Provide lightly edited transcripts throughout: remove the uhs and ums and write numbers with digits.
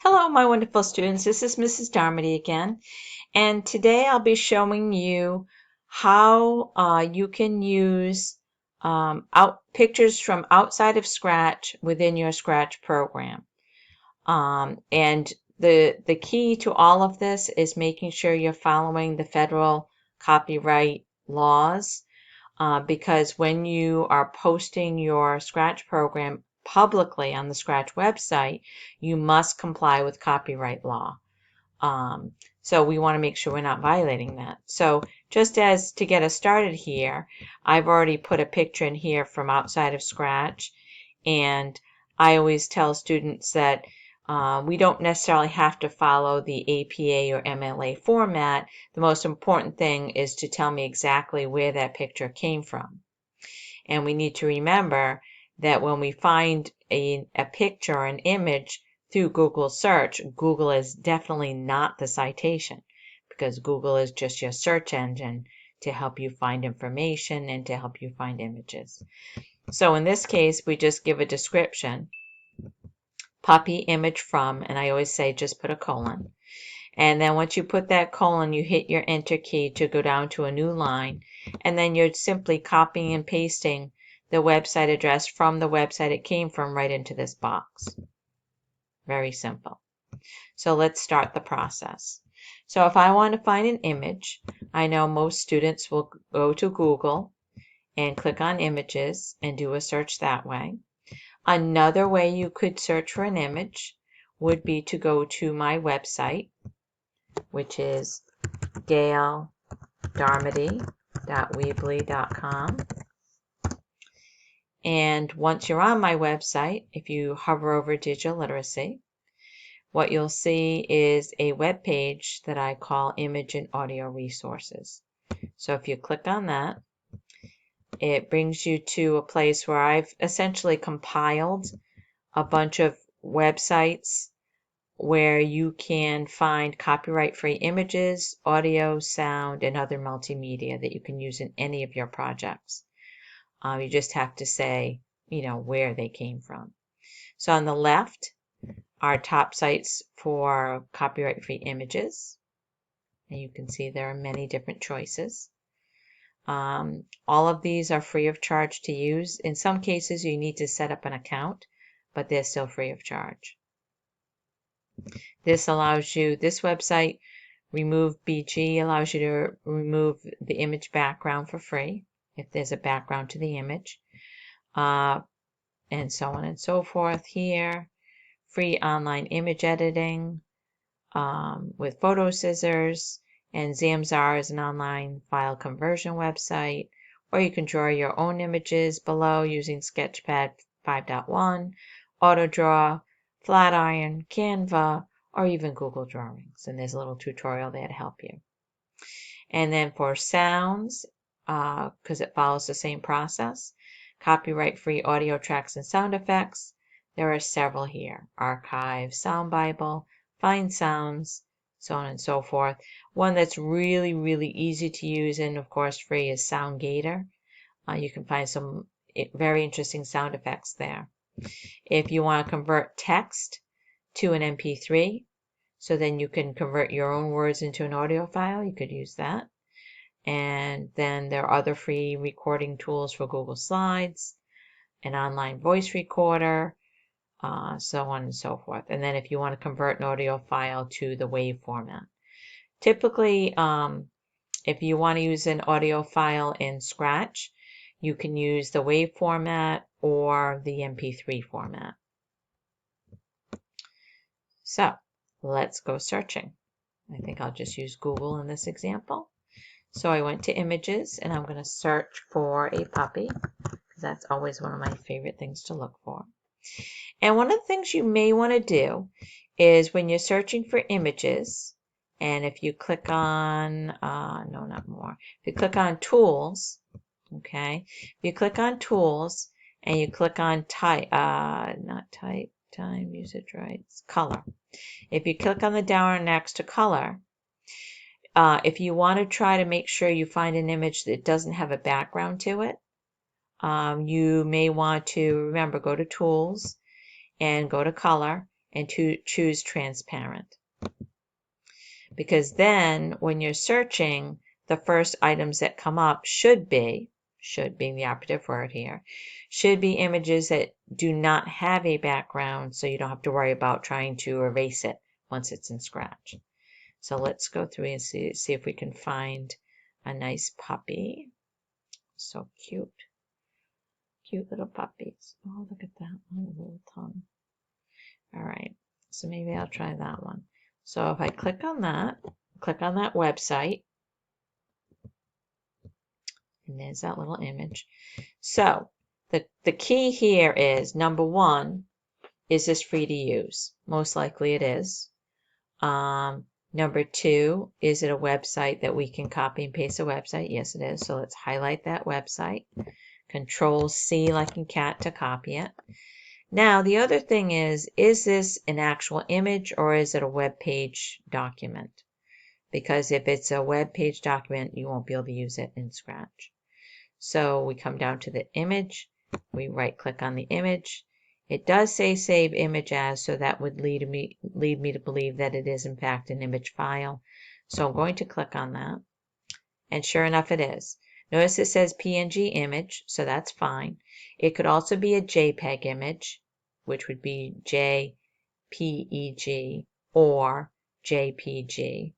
Hello, my wonderful students. This is Mrs. Darmody again, and today I'll be showing you how you can use pictures from outside of Scratch within your Scratch program. And the key to all of this is making sure you're following the federal copyright laws, because when you are posting your Scratch program publicly on the Scratch website, you must comply with copyright law. So we want to make sure we're not violating that. So just as to get us started here, I've already put a picture in here from outside of Scratch, and I always tell students that we don't necessarily have to follow the APA or MLA format. The most important thing is to tell me exactly where that picture came from. And we need to remember that when we find a picture or an image through Google search, Google is definitely not the citation, because Google is just your search engine to help you find information and to help you find images. So in this case, we just give a description, puppy image from, and I always say just put a colon. And then once you put that colon, you hit your enter key to go down to a new line, and then you're simply copying and pasting the website address from the website it came from right into this box. Very simple. So let's start the process. So if I want to find an image, I know most students will go to Google and click on images and do a search that way. Another way you could search for an image would be to go to my website, which is gaildarmody.weebly.com. And once you're on my website, if you hover over digital literacy, what you'll see is a web page that I call Image and Audio Resources. So if you click on that, it brings you to a place where I've essentially compiled a bunch of websites where you can find copyright-free images, audio, sound, and other multimedia that you can use in any of your projects. You just have to say, where they came from. So on the left are top sites for copyright-free images. And you can see there are many different choices. All of these are free of charge to use. In some cases, you need to set up an account, but they're still free of charge. This allows you, this website, Remove BG, allows you to remove the image background for free if there's a background to the image, and so on and so forth. Here, free online image editing with photo scissors, and Zamzar is an online file conversion website, or you can draw your own images below using Sketchpad 5.1, AutoDraw, Flatiron, Canva, or even Google Drawings. And there's a little tutorial there to help you. And then for sounds, because it follows the same process, copyright-free audio tracks and sound effects, there are several here. Archive, Sound Bible, Find Sounds, so on and so forth. One that's really, really easy to use and, of course, free is SoundGator. You can find some very interesting sound effects there. If you want to convert text to an MP3, so then you can convert your own words into an audio file, you could use that. And then there are other free recording tools for Google Slides, an online voice recorder, so on and so forth. And then if you want to convert an audio file to the WAV format. Typically, if you want to use an audio file in Scratch, you can use the WAV format or the MP3 format. So let's go searching. I think I'll just use Google in this example. So I went to images and I'm going to search for a puppy, because that's always one of my favorite things to look for. And one of the things you may want to do is when you're searching for images, and if you click on, no, not more. If you click on tools, okay, if you click on tools and you click on type, not type, time, usage rights, color. If you click on the down next to color, if you want to try to make sure you find an image that doesn't have a background to it, you may want to, remember, go to tools and go to color and choose transparent. Because then when you're searching, the first items that come up should being the operative word here, should be images that do not have a background, so you don't have to worry about trying to erase it once it's in Scratch. So let's go through and see if we can find a nice puppy. So cute. Cute little puppies. Oh, look at that. Oh, little tongue. All right. So maybe I'll try that one. So if I click on that website, and there's that little image. So the key here is, number one, is this free to use? Most likely it is. Number two, is it a website that we can copy and paste a website? Yes, it is. So let's highlight that website. Control C like in cat to copy it. Now, the other thing is this an actual image or is it a web page document? Because if it's a web page document, you won't be able to use it in Scratch. So we come down to the image. We right click on the image. It does say save image as, so that would lead me to believe that it is in fact an image file. So I'm going to click on that. And sure enough, it is. Notice it says PNG image, so that's fine. It could also be a JPEG image, which would be JPEG or JPG.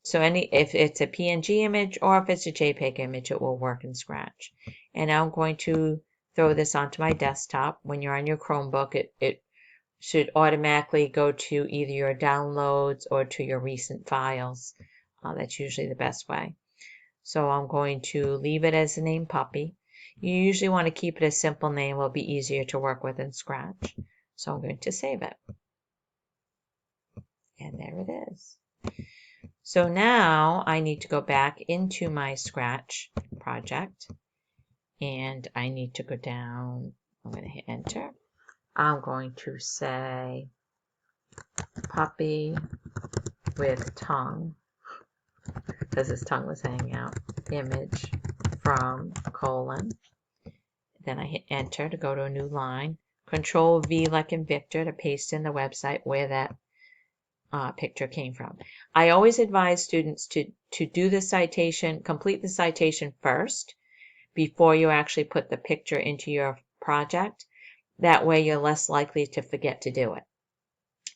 So if it's a PNG image or if it's a JPEG image, it will work in Scratch. And now I'm going to throw this onto my desktop. When you're on your Chromebook, it should automatically go to either your downloads or to your recent files. That's usually the best way. So I'm going to leave it as the name Puppy. You usually want to keep it a simple name. It will be easier to work with in Scratch. So I'm going to save it. And there it is. So now I need to go back into my Scratch project and I need to go down. I'm going to hit enter. I'm going to say puppy with tongue, because his tongue was hanging out, image from colon. Then I hit enter to go to a new line. Control V like in Victor to paste in the website where that picture came from. I always advise students to do the citation, complete the citation first before you actually put the picture into your project. That way you're less likely to forget to do it,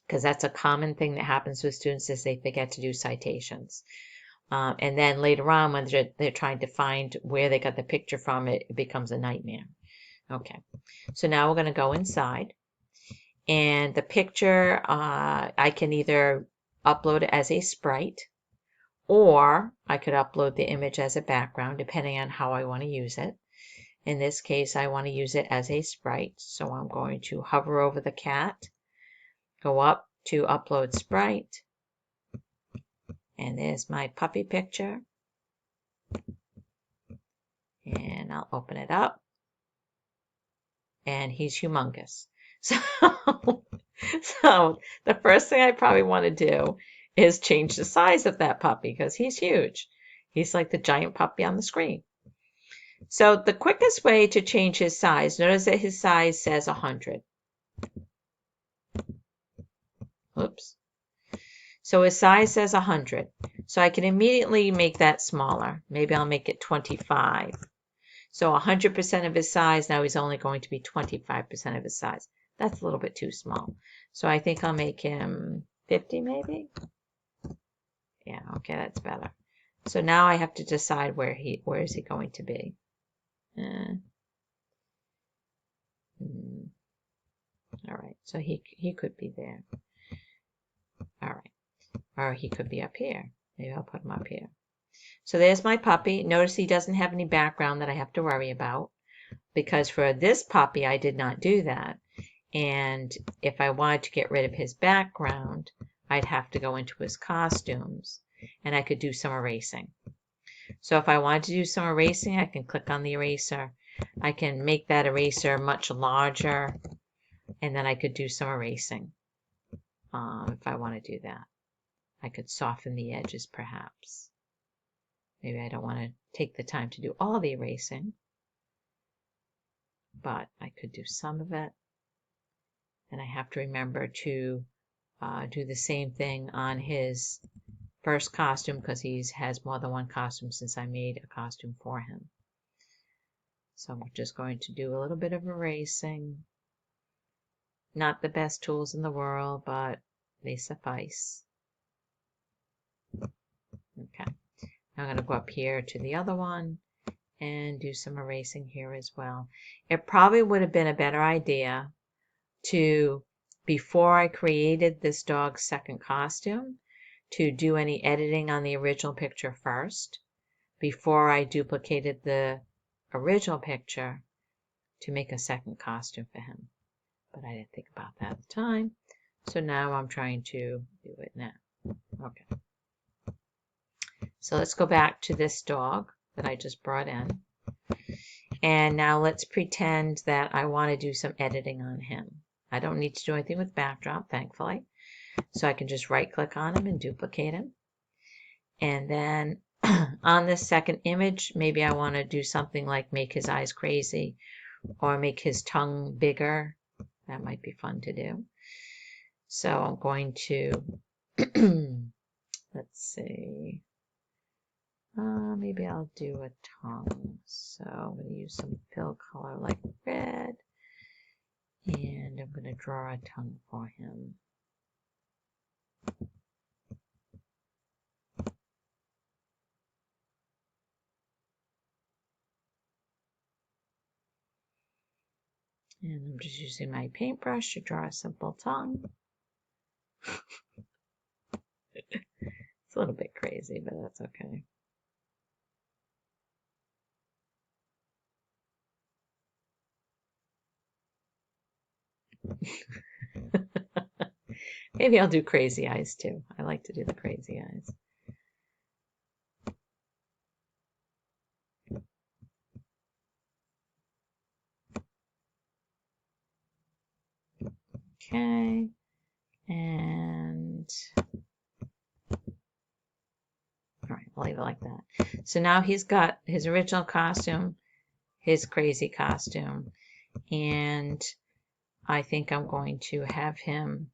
because that's a common thing that happens with students is they forget to do citations. And then later on when they're trying to find where they got the picture from, it becomes a nightmare. Okay, so now we're going to go inside. And the picture, I can either upload it as a sprite, or I could upload the image as a background, depending on how I want to use it. In this case, I want to use it as a sprite. So I'm going to hover over the cat, go up to upload sprite, and there's my puppy picture. And I'll open it up. And he's humongous. So the first thing I probably want to do is change the size of that puppy, because he's huge. He's like the giant puppy on the screen. So the quickest way to change his size, notice that his size says 100. Oops. So his size says 100. So I can immediately make that smaller. Maybe I'll make it 25. So 100% of his size, now he's only going to be 25% of his size. That's a little bit too small. So I think I'll make him 50 maybe? Yeah, okay, that's better. So now I have to decide where is he going to be. All right, so he could be there. All right, or he could be up here. Maybe I'll put him up here. So there's my puppy. Notice he doesn't have any background that I have to worry about, because for this puppy I did not do that. And if I wanted to get rid of his background, I'd have to go into his costumes and I could do some erasing. So if I wanted to do some erasing, I can click on the eraser. I can make that eraser much larger, and then I could do some erasing if I want to do that. I could soften the edges perhaps. Maybe I don't want to take the time to do all the erasing, but I could do some of it. And I have to remember to do the same thing on his first costume because he has more than one costume since I made a costume for him. So I'm just going to do a little bit of erasing. Not the best tools in the world, but they suffice. Okay. Now I'm going to go up here to the other one and do some erasing here as well. It probably would have been a better idea to, before I created this dog's second costume, to do any editing on the original picture first, before I duplicated the original picture to make a second costume for him. But I didn't think about that at the time. So now I'm trying to do it now. Okay. So let's go back to this dog that I just brought in. And now let's pretend that I want to do some editing on him. I don't need to do anything with backdrop, thankfully. So I can just right click on him and duplicate him. And then on this second image, maybe I want to do something like make his eyes crazy or make his tongue bigger. That might be fun to do. So I'm going to, let's see, maybe I'll do a tongue. So I'm going to use some fill color like red. And I'm going to draw a tongue for him. And I'm just using my paintbrush to draw a simple tongue. It's a little bit crazy, but that's okay. Maybe I'll do crazy eyes too. I like to do the crazy eyes. Okay, and all right, I'll leave it like that. So now he's got his original costume, his crazy costume, and I think I'm going to have him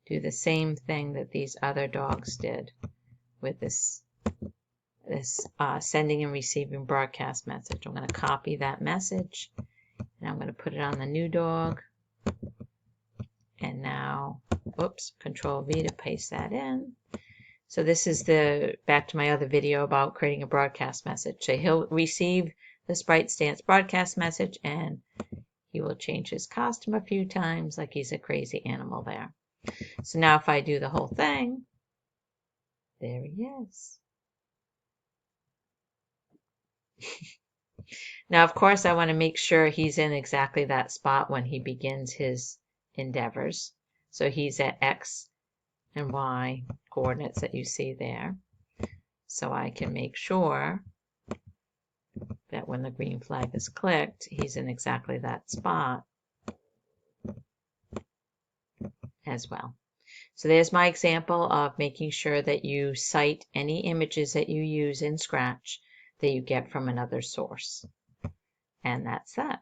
do the same thing that these other dogs did with this sending and receiving broadcast message. I'm going to copy that message, and I'm going to put it on the new dog. And now, whoops, Control V to paste that in. So this is back to my other video about creating a broadcast message. So he'll receive the Sprite Stance broadcast message, and he will change his costume a few times like he's a crazy animal there. So now if I do the whole thing, there he is. Now, of course, I want to make sure he's in exactly that spot when he begins his endeavors. So he's at X and Y coordinates that you see there. So I can make sure that when the green flag is clicked, he's in exactly that spot as well. So there's my example of making sure that you cite any images that you use in Scratch that you get from another source. And that's that.